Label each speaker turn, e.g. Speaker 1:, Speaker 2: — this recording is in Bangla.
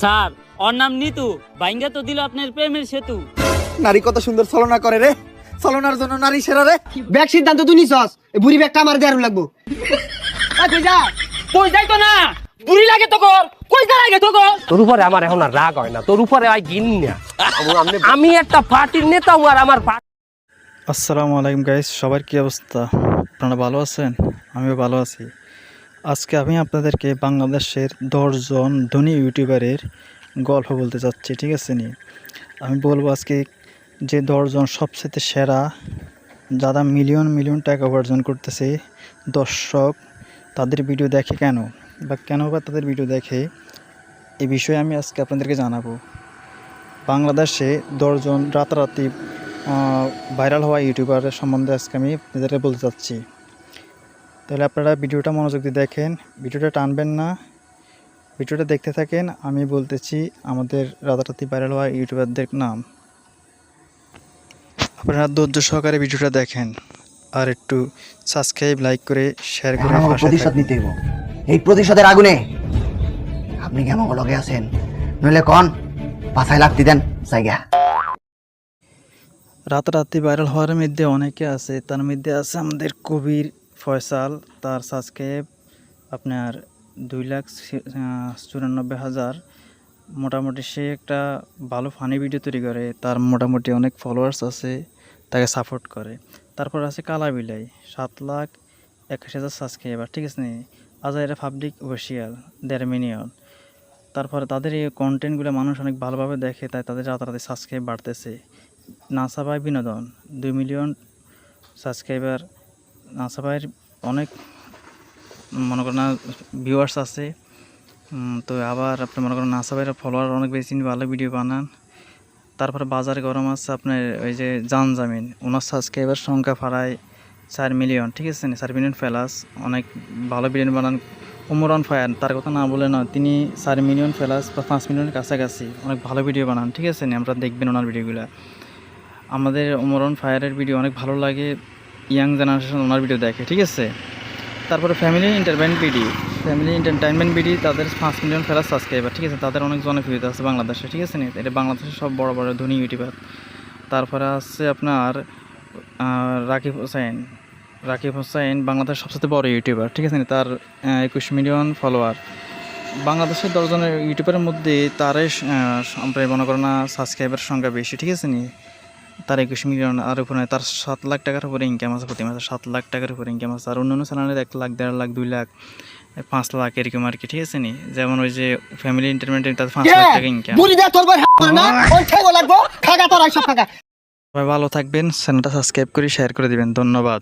Speaker 1: স্যার ওর নাম নিতু, বাইঙ্গা তো দিল আপনার প্রেমের সেতু।
Speaker 2: নারী কত সুন্দর ছলনা করে রে, ছলনার জন্য নারী সেরা রে।
Speaker 3: ব্যাগ সিদ্ধান্ত তুই নিছস, এই বুড়ি ব্যাগটা আমার দেয়ার লাগবো। কই যা,
Speaker 1: কই যাই তো না, বুড়ি লাগে তো কর, কই যা লাগে তো কর।
Speaker 4: তোর উপরে আমার এখন আর রাগ হয় না, তোর উপরে আই ঘিন না। আমি একটা পার্টির নেতা আর আমার
Speaker 5: আসসালামু আলাইকুম গাইস, সবার কি অবস্থা? আপনারা ভালো আছেন? আমিও ভালো আছি। আজকে আমি আপনাদেরকে বাংলাদেশের 10 জন ধনী ইউটিউবারের গল্প বলতে চাচ্ছি, ঠিক আছে নি? আমি বলবো আজকে যে 10 জন সবচেয়ে সেরা, যারা মিলিয়ন মিলিয়ন টাকা উপার্জন করতেছে, দর্শক তাদের ভিডিও দেখে কেন বা কেন বা তাদের ভিডিও দেখে, এই বিষয়ে আমি আজকে আপনাদেরকে জানাবো। বাংলাদেশে 10 জন রাতারাতি ভাইরাল হওয়া ইউটিউবারের সম্বন্ধে আজকে আমি আপনাদেরকে বলতে চাচ্ছি। তাহলে আপনারা ভিডিওটা মনোযোগ দিয়ে দেখেন, ভিডিওটা টানবেন না, ভিডিওটা দেখতে থাকেন। আমি বলতেছি আমাদের রাতারাতি ভাইরাল হওয়া ইউটিউবারদের নাম। আপনারা ধৈর্য সহকারে ভিডিওটা দেখেন আর একটু সাবস্ক্রাইব, লাইক করে শেয়ার করে
Speaker 2: প্রতিশোধ নিতে হইব। এই প্রতিশোধের আগুনে আপনি কেমন লগে আছেন? নইলে কোন পাছায় লাগতে দেন জায়গা।
Speaker 5: রাতারাতি ভাইরাল হওয়ার মধ্যে অনেকে আছে, তার মধ্যে আছে আমাদের কবির ফয়সাল। তার সাবস্ক্রাইব আপনার 2,94,000। মোটামুটি সে একটা ভালো ফানি ভিডিও তৈরি করে, তার মোটামুটি অনেক ফলোয়ার্স আছে, তাকে সাপোর্ট করে। তারপর আছে কালা বিলাই, 7,81,000 সাবস্ক্রাইবার, ঠিক আছে নি? আজাইরা পাবলিক অফিসিয়াল 1.5 মিলিয়ন। তারপরে তাদের এই কন্টেন্টগুলো মানুষ অনেক ভালোভাবে দেখে, তাই তাদের রাতারাতি সাবস্ক্রাইব বাড়তেছে। নাসাবাই বিনোদন 2 মিলিয়ন সাবস্ক্রাইবার। নাসাবাইয়ের অনেক মনে করেন না ভিউয়ার্স আছে, তো আবার আপনি মনে করেন নাসাবাইয়ের ফলোয়ার অনেক বেশি, ভালো ভিডিও বানান। তারপরে বাজারে গরম আছে আপনার ওই যে জানজামিন, ওনার সাবস্ক্রাইবার সংখ্যা প্রায় 4 মিলিয়ন, ঠিক আছে, 4 মিলিয়ন ফেলাস, অনেক ভালো ভিডিও বানান। উমরান ফায়ার, তার কথা না বলে না, তিনি 4 মিলিয়ন ফেলাস বা 5 মিলিয়নের কাছাকাছি, অনেক ভালো ভিডিও বানান, ঠিক আছে, আমরা দেখবেন ওনার ভিডিওগুলো। আমাদের উমরান ফায়ারের ভিডিও অনেক ভালো লাগে, ইয়াং জেনারেশন ওনার ভিডিও দেখে, ঠিক আছে। তারপরে ফ্যামিলি এন্টারটেইনমেন্ট ভিডিও, তাদের 5 মিলিয়ন ফেলাস সাবস্ক্রাইবার, ঠিক আছে, তাদের অনেক জনপ্রিয়তা আছে বাংলাদেশে, ঠিক আছে নি? এটা বাংলাদেশের সব বড় বড় ধনী ইউটিউবার। তারপরে আছে আপনার রাকিব হোসেন বাংলাদেশের সবচেয়ে বড় ইউটিউবার, ঠিক আছে, তার 21 মিলিয়ন ফলোয়ার। বাংলাদেশের 10 জনের ইউটিউবের মধ্যে তারাই মনে করেন না সাবস্ক্রাইবার সংখ্যা বেশি, ঠিক আছে নি? তার 21 মিলিয়ন, আর উপরে তার 7 লাখ টাকার উপরে ইনকাম আছে প্রতি মাসে, 7 লাখ টাকার উপরে ইনকাম আছে। আর অন্যান্য চ্যানেলের 1 লাখ, 1.5 লাখ, 2 লাখ, 5 লাখ এরকম আর কি, ঠিক আছে নি? যেমন ওই যে ফ্যামিলি এন্টারটেইনমেন্ট, তার 5 লাখ টাকা ইনকাম।
Speaker 3: বুড়ি দে তোর ভাই না, ওই ঠেগো লাগবো, খাগা তোর আইসব খাগা।
Speaker 5: সবাই ভালো থাকবেন, চ্যানেলটা সাবস্ক্রাইব করে শেয়ার করে দিবেন। ধন্যবাদ।